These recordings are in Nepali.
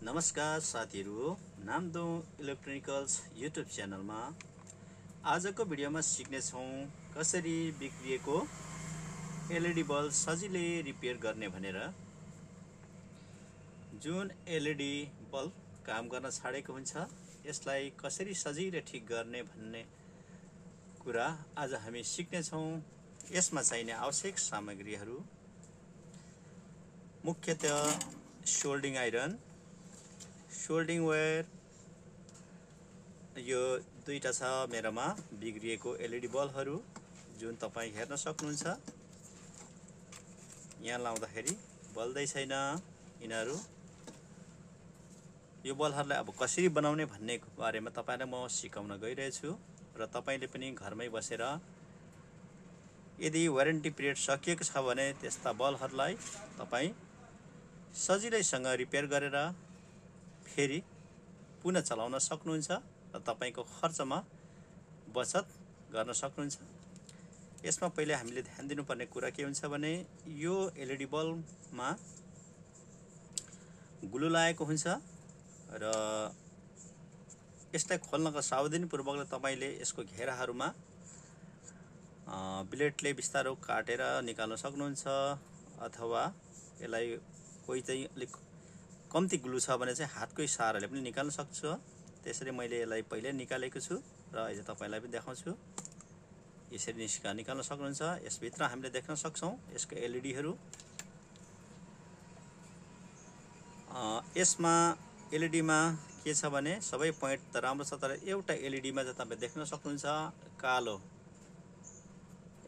नमस्कार साथीहरु, नामदोङ इलेक्ट्रोनिकल्स युट्युब च्यानलमा आजको भिडियोमा सिक्ने छौं कसरी बिग्रिएको एलईडी बल्ब सजिलै रिपेयर गर्ने भनेर। जुन एलईडी बल्ब काम गर्न छाडेको हुन्छ यसलाई कसरी सजिलै ठिक गर्ने भन्ने कुरा आज हामी सिक्ने छौं। यसमा चाहिने आवश्यक सामग्रीहरू मुख्यतः सोल्डिङ आइरन, सोल्डिङ वायर, यो दुईटा छ मेरोमा बिग्रिएको एलईडी बल्बहरू जुन तपाई हेर्न सक्नुहुन्छ। यहाँ लाउँदाखेरि बल्दै छैन यिनीहरू। यो बल्बहरूलाई अब कसरी बनाउने भन्ने बारेमा तपाईलाई म सिकाउन गइरहेछु र तपाईले पनि घरमै बसेर यदि वारेन्टी पिरियड सकिएको छ भने त्यस्ता बल्बहरूलाई तपाई सजिलैसँग रिपेयर गरेर फेरि पुनः चलाउन सक्नुहुन्छ र तपाईको खर्चमा बचत गर्न सक्नुहुन्छ। यसमा पहिले हामीले ध्यान दिनुपर्ने कुरा के हुन्छ भने यो एलईडी बल्बमा ग्लु लागेको हुन्छ र यसलाई खोल्नको सावधानीपूर्वकले तपाईले यसको घेराहरूमा ब्लेडले बिस्तारो काटेर निकाल्न सक्नुहुन्छ, अथवा यसलाई कोही चाहिँ अलिक कम्ती ग्लु छ भने चाहिँ हातकै सहाराले पनि निकाल्न सक्छ। त्यसरी मैले यसलाई पहिले निकालेको छु र अहिले तपाईलाई पनि देखाउँछु। यसरी निकाल्न सक्नुहुन्छ। यसभित्र हामीले देख्न सक्छौं यसको एलईडीहरू। यसमा एलईडीमा के छ भने सबै पोइन्ट त राम्रो छ, तर एउटा एलईडीमा चाहिँ तपाईले देख्न सक्नुहुन्छ कालो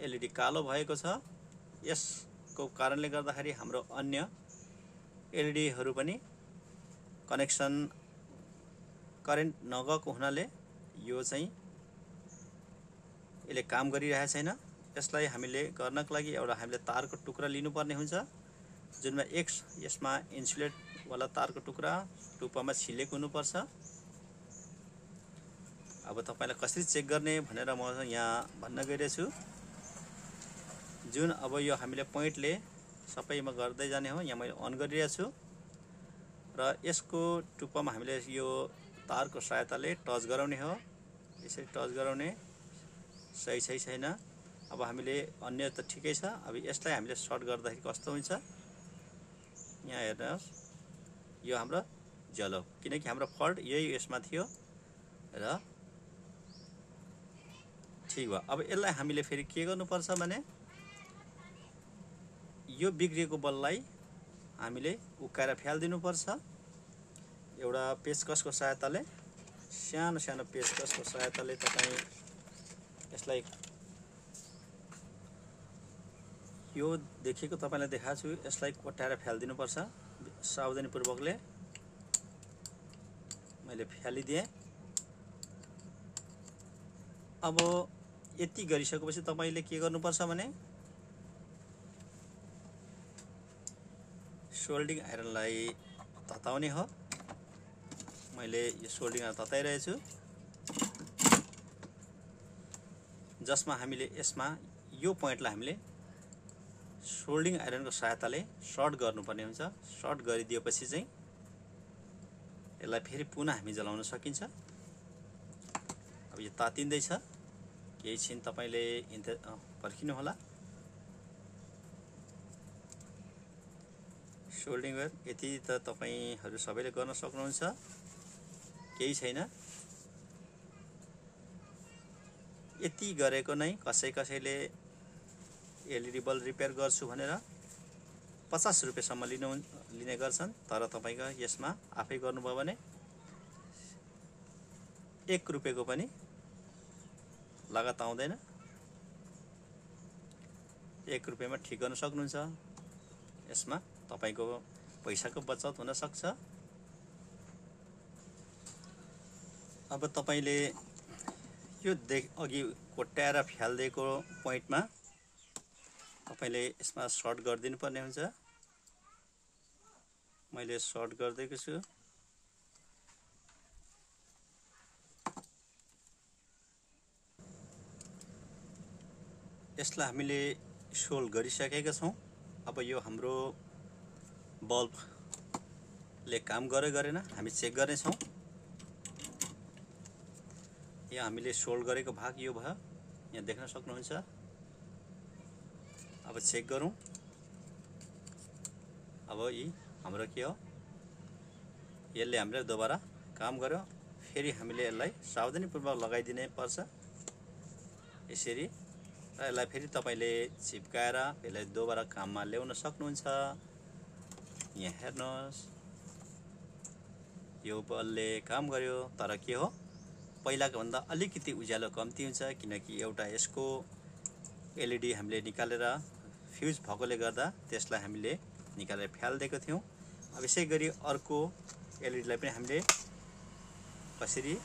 एलईडी कालो भएको छ। यसको कारणले गर्दाखेरि हाम्रो अन्य एलईडीहरू पनि कनेक्सन करेन्ट नगएको हुनाले यो चाहिँ यसले काम गरिरहेको छैन। यसलाई हामीले गर्नको लागि एउटा हामीले तारको टुक्रा लिनुपर्ने हुन्छ, जुनमा यसमा इन्सुलेट वाला तारको टुक्रा टुप्पामा छिलेको हुनुपर्छ। अब तपाईलाई कसरी चेक गर्ने भनेर म यहाँ भन्न गइरहेछु। जुन अब यो हामीले पोइन्टले सबैमा गर्दै जाने हो। यहाँ मैले अन गरिरहेको छु र यसको टुप्पामा हामीले यो तारको सहायताले टच गराउने हो। यसरी टच गराउने सही छैन। अब हामीले अन्य त ठिकै छ। अब यसलाई हामीले सर्ट गर्दाखेरि कस्तो हुन्छ यहाँ हेर्नुहोस्, यो हाम्रो जलो, किनकि हाम्रो फल्ट यही यसमा थियो र ठीक भयो। अब यसलाई हामीले फेरि के गर्नुपर्छ भने यो बिग्रिएको बल्बलाई हामीले उक्काएर फ्याल्दिनुपर्छ। एउटा पेचकसको सहायताले, सानो पेचकसको सहायताले तपाईं यसलाई यो देखेको तपाईलाई देखाएको छु, यसलाई कोट्याएर फ्याल्दिनुपर्छ सावधानीपूर्वकले। मैले फ्यालिदिएँ। अब यति गरिसकेपछि तपाईले के गर्नुपर्छ भने सोल्डिङ आइरनलाई तताउने हो। मैले यो सोल्डिङ आइरन तताइरहेछु, जसमा हामीले यसमा यो पोइन्टलाई हामीले सोल्डिङ आइरनको सहायताले सर्ट गर्नुपर्ने हुन्छ। सर्ट गरिदिएपछि चाहिँ यसलाई फेरि पुनः हामी जलाउन सकिन्छ। अब यो तातिँदैछ, केही छिन तपाईले पर्खिनु होला। सोल्डिङ वायर यति त तपाईहरु सबैले गर्न सक्नुहुन्छ, केही छैन। यति गरेको नै कसैले एलईडी बल्ब रिपेयर गर्छु भनेर 50 रुपैयाँसम्म लिने गर्छन्, तर तपाईको यसमा आफै गर्नुभयो भने 1 रुपैयाँको पनि लागत आउँदैन। 1 रुपैयाँमा ठिक गर्न सक्नुहुन्छ। यसमा तपाईको पैसाको बचत हुन सक्छ। अब तपाईले यो अघि कोट्याएर फ्याल्दिएको पोइन्टमा तपाईले यसमा सर्ट गरिदिनु पर्ने हुन्छ। मैले सर्ट गरिदिएको छु। यसलाई हामीले सोल्ड गरिसकेका छौं। अब यो हाम्रो बल्ब ले काम गर्यो गरेन हामी चेक गर्ने छौं। यहाँ हामीले सोल्ड गरेको भाग यो भयो, यहाँ देख्न सक्नुहुन्छ। अब चेक गरौँ। अब यी हाम्रो के हो, यसले हामीले दोबारा काम गर्यो। फेरि हामीले यसलाई सावधानीपूर्वक लगाइदिनै पर्छ यसरी, र यसलाई फेरि तपाईले चिप्काएर यसलाई दोबारा काममा ल्याउन सक्नुहुन्छ। यहाँ हेर्नुहोस्, यो बलले काम गर्यो, तर के हो पहिलाको भन्दा अलिकति उज्यालो कम्ती हुन्छ, किनकि एउटा यसको एलइडी हामीले निकालेर फ्युज भएकोले गर्दा त्यसलाई हामीले निकालेर फ्याल्दिएको थियौं। अब यसै गरी अर्को एलइडीलाई पनि हामीले कसरी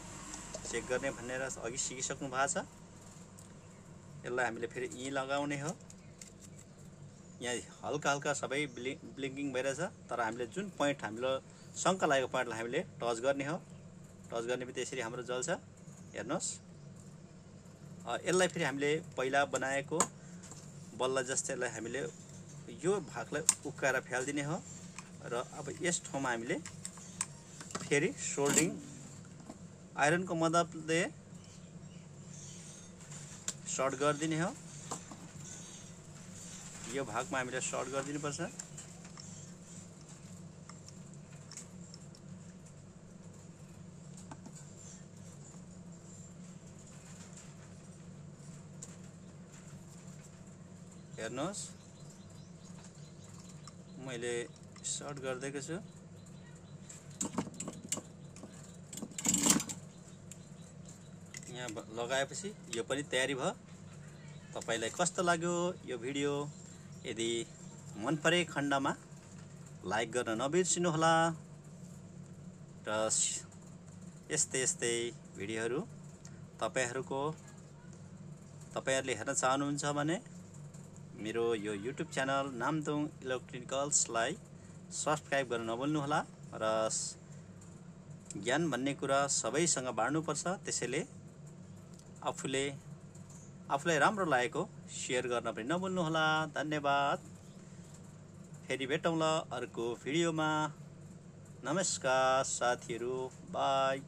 चेक गर्ने भनेर अघि सिकिसक्नु भएको छ। यसलाई हामीले फेरि यी लगाउने हो। यहाँ हल्का हल्का सबै ब्लिङ्किङ भइरहेछ, तर हामीले जुन पोइन्ट हाम्रो शङ्का लागेको पोइन्टलाई हामीले टच गर्ने हो। टच गर्ने बित्तिकै यसरी हाम्रो जल्छ। हेर्नुहोस्, यसलाई फेरि हामीले पहिला बनाएको बल्ला जस्तैलाई हामीले यो भागलाई उक्काएर फ्याल्दिने हो, र अब यस ठाउँमा हामीले फेरि सोल्डिङ आइरनको मद्दतले सर्ट गरिदिने हो। यो भागमा हामीले सर्ट गरिदिनु पर्छ। हेर्नुहोस्, मैले सर्ट गरिदिएको छु। यहाँ लगाएपछि यो पनि तयारी भयो। तपाईलाई कस्तो लाग्यो यो भिडियो? यदि मन परे खण्डमा लाइक गर्न नबिर्सिनु होला, र यस्तै भिडियोहरू तपाईहरुले हेर्न चाहनुहुन्छ भने मेरो यो युट्युब च्यानल नामदोङ इलेक्ट्रिकल्सलाई सब्स्क्राइब गर्न नभुल्नु होला। र ज्ञान भन्ने कुरा सबैसँग बाँड्नुपर्छ, त्यसैले आफूलाई राम्रो लागेको शेयर गर्न पनि नभुल्नु होला। धन्यवाद। फेरि भेटौँला अर्को भिडियोमा। नमस्कार साथीहरू, बाई।